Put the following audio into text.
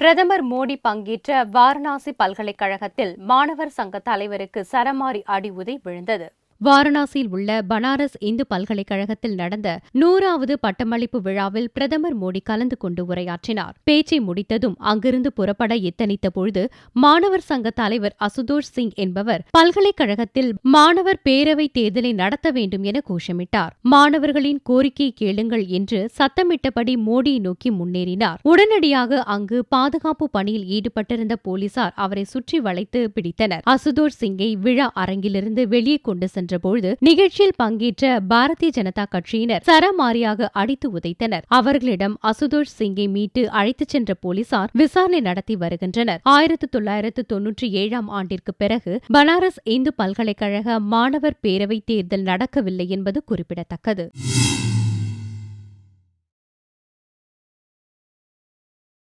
பிரதமர் மோடி பங்கேற்ற வாரணாசி பல்கலைக்கழகத்தில் மாணவர் சங்க தலைவருக்கு சரமாரி அடி உதை விழுந்தது. வாரணாசியில் உள்ள பனாரஸ் இந்து பல்கலைக்கழகத்தில் நடந்த 100வது பட்டமளிப்பு விழாவில் பிரதமர் மோடி கலந்து கொண்டு உரையாற்றினார். பேச்சை முடித்ததும் அங்கிருந்து புறப்பட எத்தனித்த பொழுது மாணவர் சங்க தலைவர் அசுதோஷ் சிங் என்பவர் பல்கலைக்கழகத்தில் மாணவர் பேரவை தேர்தலை நடத்த வேண்டும் என கோஷமிட்டார். மாணவர்களின் கோரிக்கை கேளுங்கள் என்று சத்தமிட்டபடி மோடியை நோக்கி முன்னேறினார். உடனடியாக அங்கு பாதுகாப்பு பணியில் ஈடுபட்டிருந்த போலீசார் அவரை சுற்றி வளைத்து பிடித்தனர். அசுதோஷ் சிங்கை விழா அரங்கிலிருந்து வெளியே கொண்டு சென்றபோது நிகழ்ச்சியில் பங்கேற்ற பாரதிய ஜனதா கட்சியினர் சரமாரியாக அடித்து உதைத்தனர். அவர்களிடம் அசுதோஷ் சிங்கை மீட்டு அழைத்துச் சென்ற போலீசார் விசாரணை நடத்தி வருகின்றனர். 1997ஆம் ஆண்டிற்கு பிறகு பனாரஸ் இந்து பல்கலைக்கழக மாணவர் பேரவை தேர்தல் நடக்கவில்லை என்பது குறிப்பிடத்தக்கது.